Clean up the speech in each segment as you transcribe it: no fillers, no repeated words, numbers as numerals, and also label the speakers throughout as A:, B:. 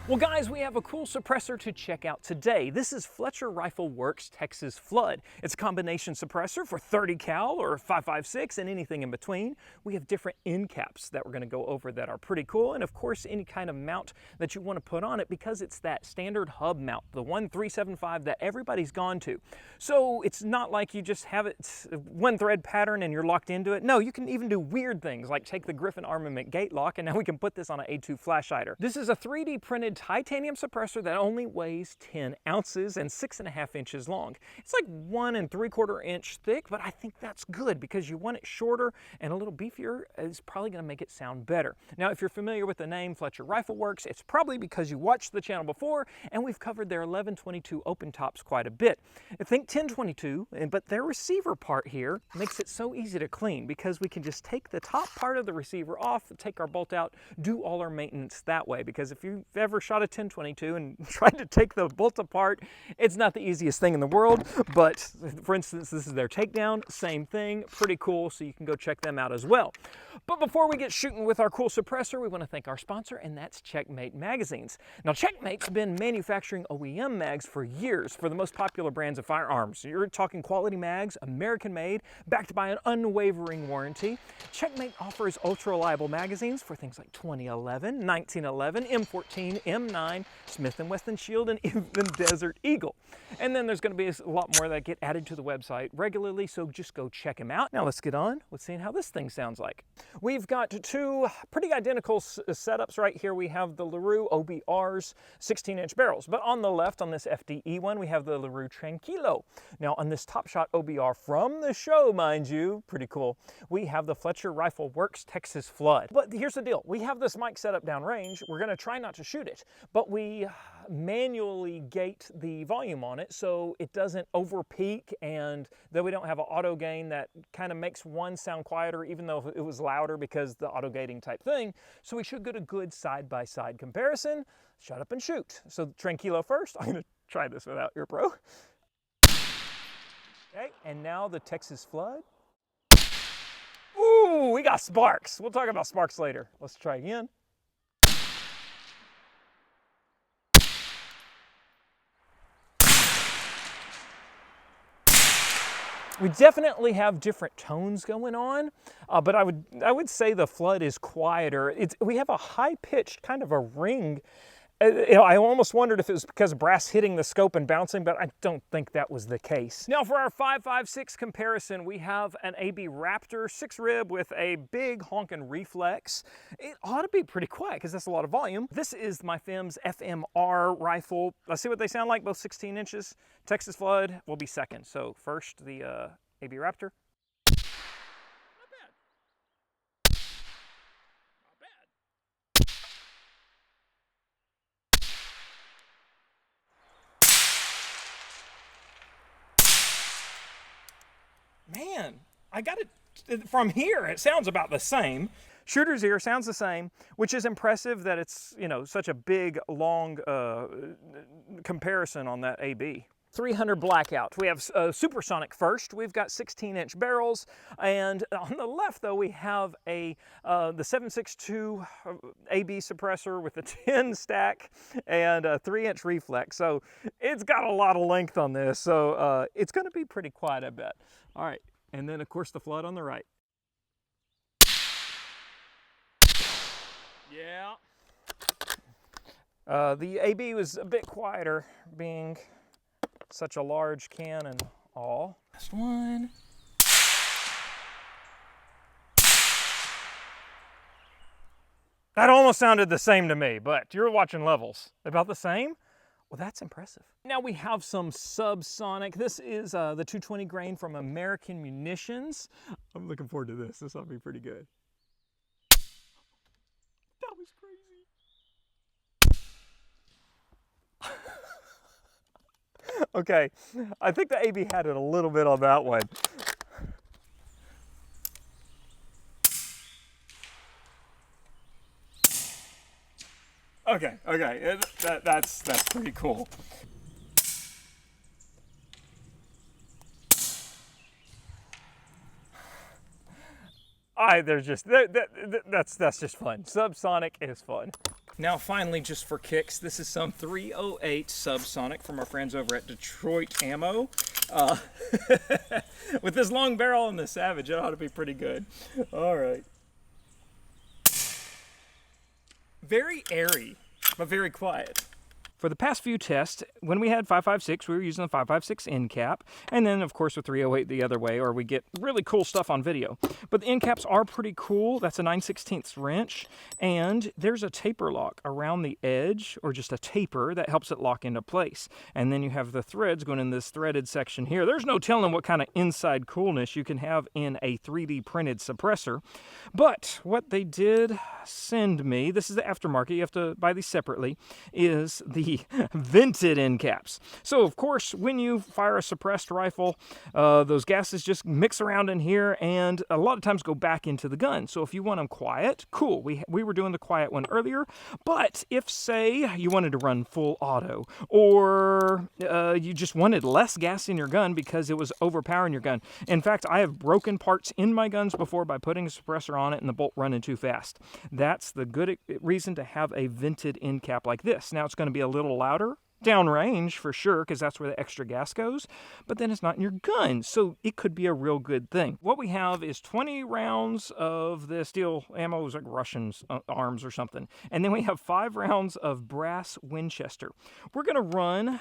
A: Well guys, we have a cool suppressor to check out today. This is Fletcher Rifle Works Texas Flood. It's a combination suppressor for 30 cal or 5.56 and anything in between. We have different end caps that we're going to go over that are pretty cool, and of course any kind of mount that you want to put on it, because it's that standard hub mount, the 1375 that everybody's gone to. So it's not like you just have it one thread pattern and you're locked into it. No, you can even do weird things like take the Griffin Armament gate lock, and now we can put this on an A2 flash hider. This is a 3D printed titanium suppressor that only weighs 10 ounces and 6.5 inches long. It's like 1 3/4 inch thick, but I think that's good because you want it shorter and a little beefier. It's probably going to make it sound better. Now, if you're familiar with the name Fletcher Rifle Works, it's probably because you watched the channel before and we've covered their 1122 open tops quite a bit. I think 1022, but their receiver part here makes it so easy to clean because we can just take the top part of the receiver off, take our bolt out, do all our maintenance that way. Because if you've ever shot a 1022 and tried to take the bolt apart, it's not the easiest thing in the world. But for instance, this is their takedown, same thing, pretty cool, so you can go check them out as well. But before we get shooting with our cool suppressor, we want to thank our sponsor, and that's Checkmate Magazines. Now, Checkmate's been manufacturing OEM mags for years for the most popular brands of firearms. You're talking quality mags, American made, backed by an unwavering warranty. Checkmate offers ultra-reliable magazines for things like 2011, 1911, M14, M9, Smith & Wesson Shield, and even Desert Eagle. And then there's going to be a lot more that get added to the website regularly, so just go check them out. Now let's get on with seeing how this thing sounds like. We've got two pretty identical setups right here. We have the LaRue OBR's 16-inch barrels, but on the left, on this FDE one, we have the LaRue Tranquilo. Now on this Top Shot OBR from the show, mind you, pretty cool, we have the Fletcher Rifle Works Texas Flood. But here's the deal. We have this mic set up downrange. We're going to try not to shoot it, but we manually gate the volume on it so it doesn't over peak, and that we don't have an auto gain that kind of makes one sound quieter even though it was louder because the auto gating type thing. So we should get a good side-by-side comparison. Shut up and shoot. So Tranquilo first. I'm going to try this without ear pro. Okay, and now the Texas Flood. Ooh, we got sparks. We'll talk about sparks later. Let's try again. We definitely have different tones going on, but I would say the Flood is quieter. We have a high-pitched kind of a ring. I almost wondered if it was because of brass hitting the scope and bouncing, but I don't think that was the case. Now for our 5.56 comparison, we have an AB Raptor 6-rib with a big honking reflex. It ought to be pretty quiet because that's a lot of volume. This is my FIM's FMR rifle. Let's see what they sound like, both 16 inches. Texas Flood will be second. So first, the AB Raptor. Man, I got it from here. It sounds about the same. Shooter's ear sounds the same, which is impressive that it's, you know, such a big, long comparison on that AB. 300 Blackout. We have Supersonic first. We've got 16-inch barrels, and on the left, though, we have the 7.62 AB suppressor with a 10 stack and a 3-inch reflex. So it's got a lot of length on this. So it's going to be pretty quiet, I bet. All right, and then of course the Flood on the right. Yeah. The AB was a bit quieter, being such a large can and all. Last one. That almost sounded the same to me, but you're watching levels. About the same? Well, that's impressive. Now we have some subsonic. This is the 220 grain from American Munitions. I'm looking forward to this. This ought to be pretty good. That was crazy. Okay, I think the AB had it a little bit on that one. Okay, that's pretty cool. That's just fun. Subsonic is fun. Now finally, just for kicks, this is some 308 Subsonic from our friends over at Detroit Ammo. With this long barrel on the Savage, it ought to be pretty good. All right. Very airy, but very quiet. For the past few tests, when we had 5.56, we were using the 5.56 end cap, and then of course with 308 the other way, or we get really cool stuff on video. But the end caps are pretty cool. That's a 9/16 wrench, and there's a taper lock around the edge, or just a taper that helps it lock into place. And then you have the threads going in this threaded section here. There's no telling what kind of inside coolness you can have in a 3D printed suppressor. But what they did send me, this is the aftermarket, you have to buy these separately, is the vented end caps. So of course, when you fire a suppressed rifle, those gases just mix around in here and a lot of times go back into the gun. So if you want them quiet, cool. We were doing the quiet one earlier, but if say you wanted to run full auto, or you just wanted less gas in your gun because it was overpowering your gun. In fact, I have broken parts in my guns before by putting a suppressor on it and the bolt running too fast. That's the good reason to have a vented end cap like this. Now it's going to be a little louder downrange for sure, because that's where the extra gas goes, but then it's not in your gun, so it could be a real good thing. What we have is 20 rounds of the steel ammo, like Russian arms or something, and then we have 5 rounds of brass Winchester. We're going to run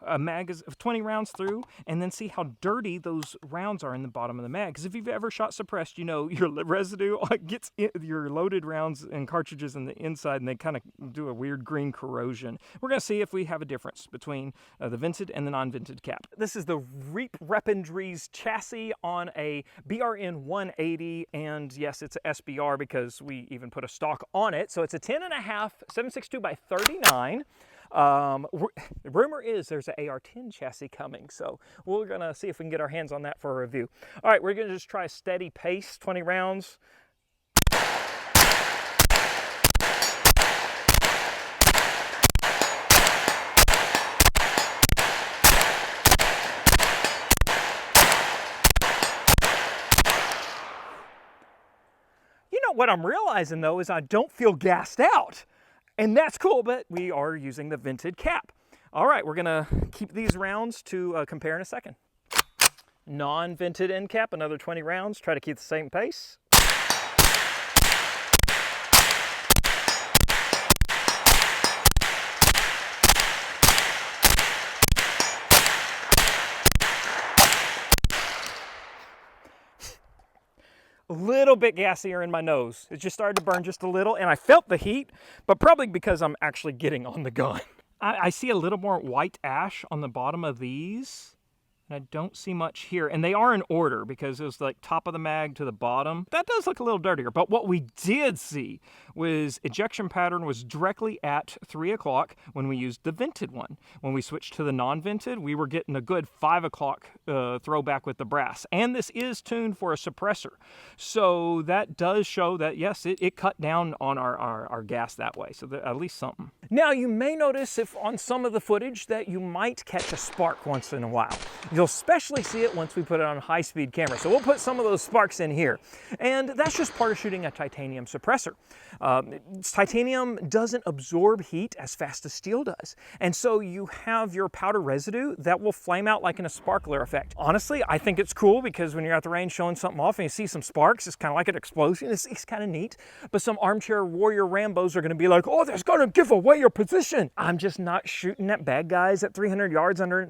A: a mag of 20 rounds through and then see how dirty those rounds are in the bottom of the mag. Because if you've ever shot suppressed, you know your residue gets in your loaded rounds and cartridges in the inside, and they kind of do a weird green corrosion. We're going to see if we have a difference between the vented and the non-vented cap. This is the Reap Rependries chassis on a BRN 180, and yes, it's a SBR because we even put a stock on it. So it's a 10.5 7.62 by 39. The rumor is there's an AR-10 chassis coming, so we're going to see if we can get our hands on that for a review. All right, we're going to just try a steady pace, 20 rounds. You know what I'm realizing though is I don't feel gassed out. And that's cool, but we are using the vented cap. All right, we're gonna keep these rounds to compare in a second. Non-vented end cap, another 20 rounds. Try to keep the same pace. A little bit gassier in my nose. It just started to burn just a little, and I felt the heat, but probably because I'm actually getting on the gun. I see a little more white ash on the bottom of these, and I don't see much here. And they are in order because it was like top of the mag to the bottom. That does look a little dirtier, but what we did see was ejection pattern was directly at 3 o'clock when we used the vented one. When we switched to the non-vented, we were getting a good 5 o'clock throwback with the brass. And this is tuned for a suppressor. So that does show that, yes, it cut down on our gas that way. So at least something. Now, you may notice if on some of the footage that you might catch a spark once in a while. You'll especially see it once we put it on high-speed camera. So we'll put some of those sparks in here. And that's just part of shooting a titanium suppressor. Titanium doesn't absorb heat as fast as steel does. And so you have your powder residue that will flame out like in a sparkler effect. Honestly, I think it's cool because when you're at the range showing something off and you see some sparks, it's kind of like an explosion. It's kind of neat. But some armchair warrior Rambos are going to be like, oh, that's going to give away your position. I'm just not shooting at bad guys at 300 yards under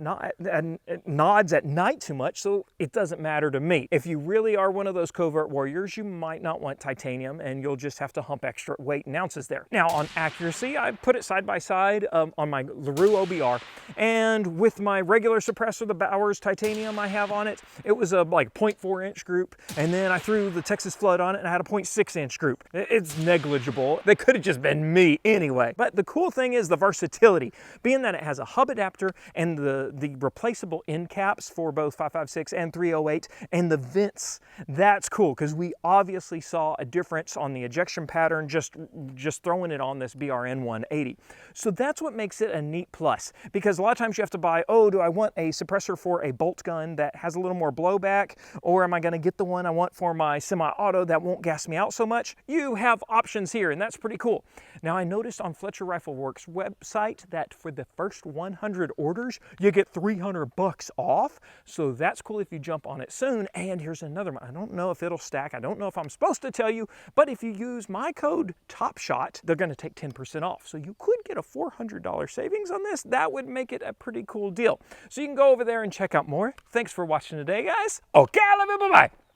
A: nods at night too much, so it doesn't matter to me. If you really are one of those covert warriors, you might not want titanium, and you'll just have to hump extra weight and ounces there. Now, on accuracy, I put it side by side on my LaRue OBR, and with my regular suppressor, the Bowers titanium I have on it, it was a like 0.4 inch group, and then I threw the Texas Flood on it, and I had a 0.6 inch group. It's negligible. They could have just been me anyway. But the cool thing is the versatility, being that it has a hub adapter and the replaceable end caps for both 5.56 and 308, and the vents. That's cool because we obviously saw a difference on the ejection pattern just throwing it on this BRN 180. So that's what makes it a neat plus, because a lot of times you have to buy, oh, do I want a suppressor for a bolt gun that has a little more blowback, or am I going to get the one I want for my semi-auto that won't gas me out so much? You have options here, and that's pretty cool. Now, I noticed on Fletcher Rifle Works website that for the first 100 orders, you get $300 off. So that's cool if you jump on it soon. And here's another one. I don't know if it'll stack. I don't know if I'm supposed to tell you, but if you use my code TOPSHOT, they're going to take 10% off. So you could get a $400 savings on this. That would make it a pretty cool deal. So you can go over there and check out more. Thanks for watching today, guys. Okay, I love you. Bye-bye.